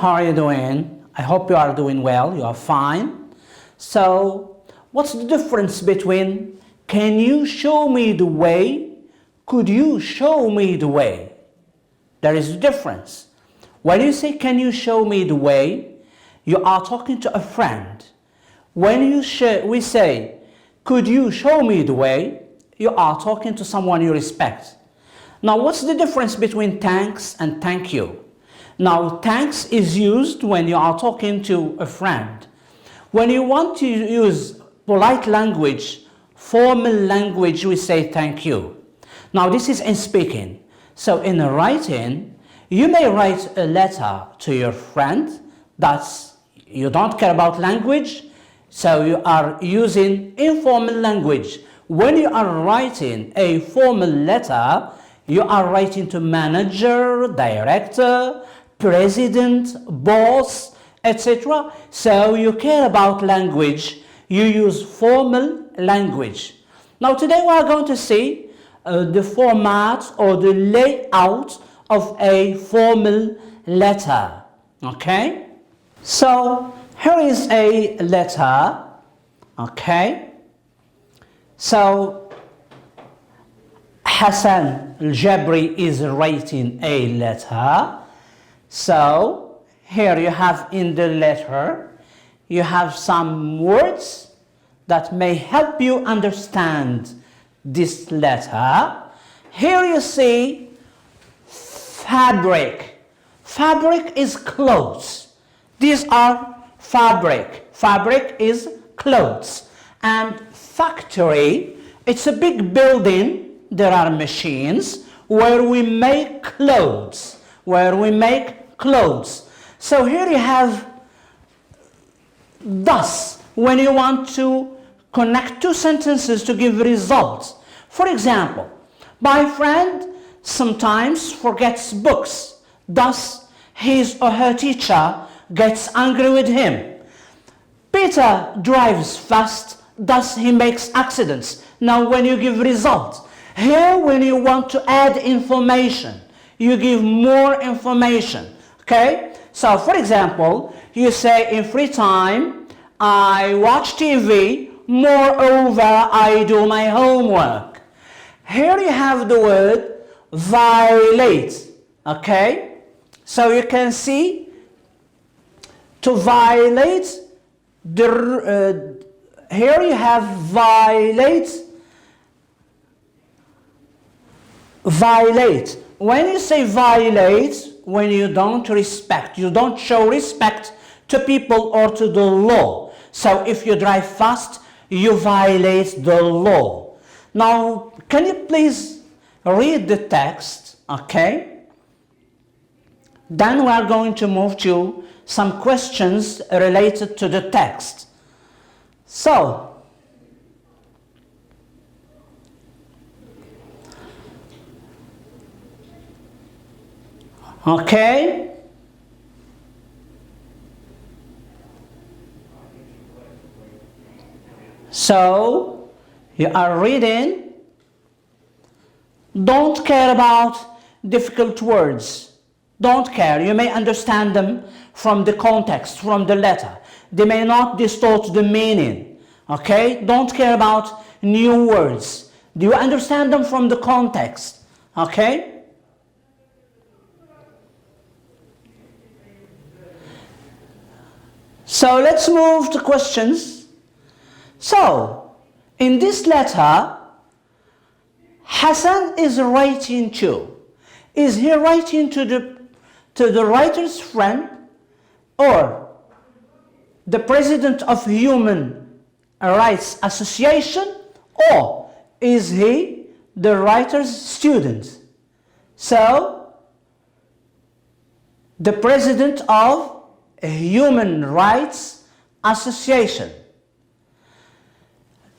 how are you doing? I hope you are doing well, you are fine. So, what's the difference between can you show me the way? Could you show me the way? There is a difference. When you say can you show me the way, you are talking to a friend. When we say could you show me the way, you are talking to someone you respect. Now, what's the difference between thanks and thank you? Now, thanks is used when you are talking to a friend. When you want to use polite language, formal language, we say thank you. Now, this is in speaking. So, in writing, you may write a letter to your friend. That's, you don't care about language, so you are using informal language. When you are writing a formal letter, you are writing to manager, director, president, boss, etc. So you care about language, you use formal language. Now today we are going to see the format or the layout of a formal letter. Okay? So here is a letter. Okay? So Hassan al-Jabri is writing a letter. So here you have in the letter, you have some words that may help you understand this letter. Here you see fabric. Fabric is clothes. These are fabric. Fabric is clothes. And factory, it's a big building. There are machines where we make clothes. So here you have thus when you want to connect two sentences to give results. For example, my friend sometimes forgets books. Thus, his or her teacher gets angry with him. Peter drives fast. Thus, he makes accidents. Now, when you give results, here when you want to add information, you give more information. Okay? So, for example, you say in free time, I watch TV. Moreover, I do my homework. Here you have the word violate. Okay? So you can see to violate, here you have violate. Violate. When you say violate, when you don't respect, you don't show respect to people or to the law. So if you drive fast, you violate the law. Now, can you please read the text, okay? Then we are going to move to some questions related to the text. So, okay? So, you are reading. Don't care about difficult words. Don't care. You may understand them from the context, from the letter. They may not distort the meaning. Okay? Don't care about new words. Do you understand them from the context? Okay? So let's move to questions. So, in this letter, Hassan is writing to. Is he writing to the writer's friend or the president of Human Rights Association, or is he the writer's student? So, the president of a Human Rights Association.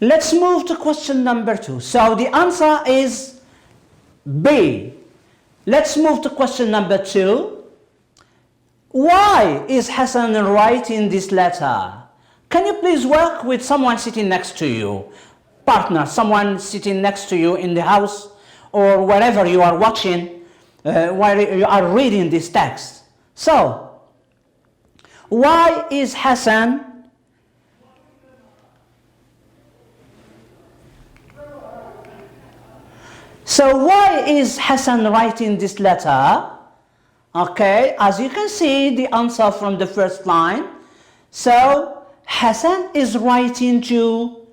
Let's move to question number 2. So the answer is B. Let's move to question number 2. Why is Hassan writing this letter? Can you please work with someone sitting next to you? Partner, someone sitting next to you in the house or wherever you are watching while you are reading this text. So, why is Hassan writing this letter? Okay, as you can see the answer from the first line. So Hassan is writing to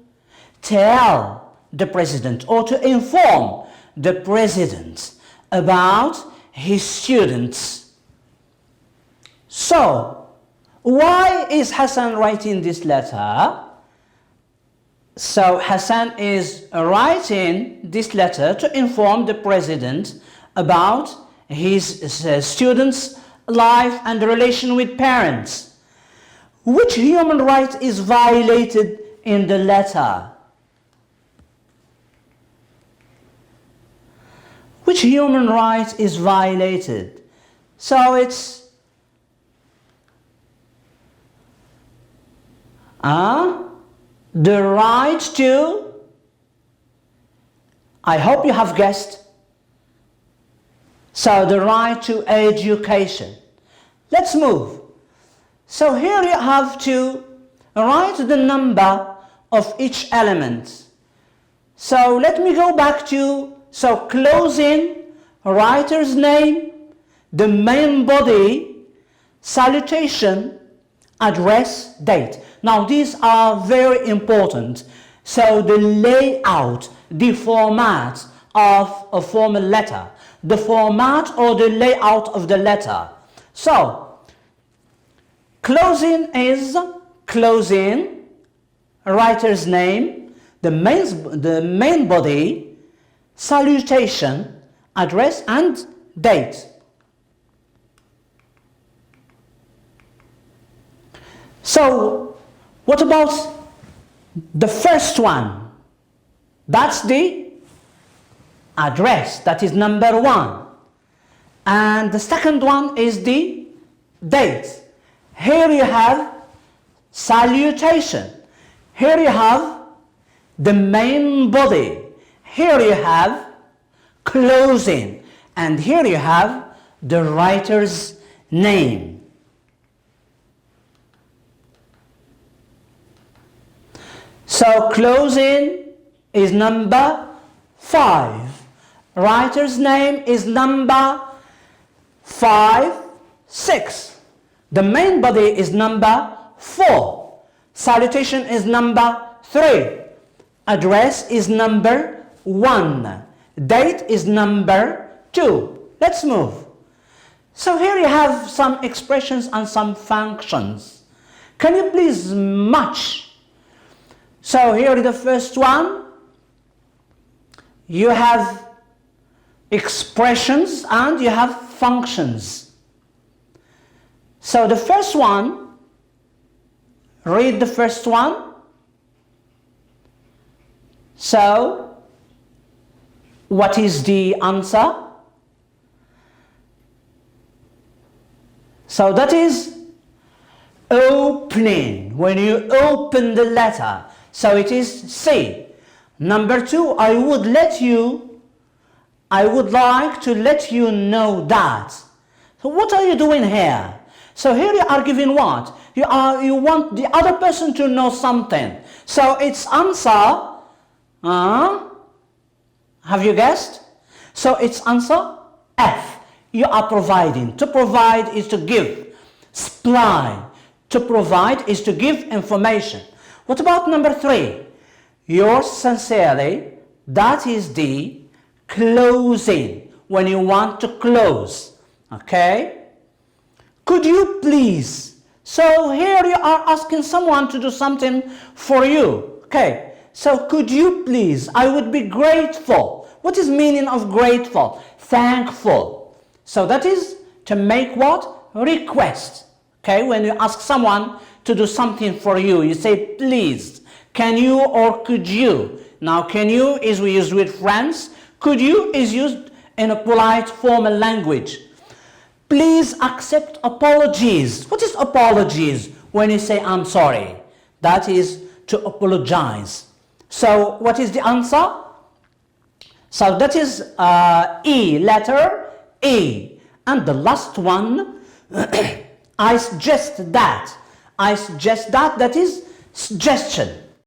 tell the president or to inform the president about his students. So why is Hassan writing this letter? So Hassan is writing this letter to inform the president about his students' life and the relation with parents. Which human right is violated in the letter? Which human right is violated? So it's the right to, I hope you have guessed, so the right to education. Let's move. So here you have to write the number of each element. So let me go back to, so closing, writer's name, the main body, salutation, address, date. Now these are very important. So the layout, the format of a formal letter, the format or the layout of the letter. So closing is closing, writer's name, the main body, salutation, address and date. So what about the first one? That's the address, that is number 1. And the second one is the date. Here you have salutation. Here you have the main body. Here you have closing. And here you have the writer's name. So closing is number 5. Writer's name is number 5, 6. The main body is number 4. Salutation is number 3. Address is number 1. Date is number 2. Let's move. So here you have some expressions and some functions. Can you please match? So here is the first one. You have expressions and you have functions. So the first one, read the first one. So what is the answer? So that is opening, when you open the letter. So it is C. Number 2, I would like to let you know that. So what are you doing here? So here you are giving what? You want the other person to know something. So it's answer. Have you guessed? So it's answer F. You are providing. To provide is to give. Supply. To provide is to give information. What about number 3? Yours sincerely, that is the closing, when you want to close. Okay? Could you please? So here you are asking someone to do something for you. Okay? So could you please? I would be grateful. What is meaning of grateful? Thankful. So that is to make what? Request. Okay? When you ask someone to do something for you, you say please, can you or could you. Now can you is we use with friends, could you is used in a polite formal language. Please accept apologies. What is apologies? When you say I'm sorry, that is to apologize. So what is the answer? So that is E, letter E. And the last one I suggest that. I suggest that. That is suggestion.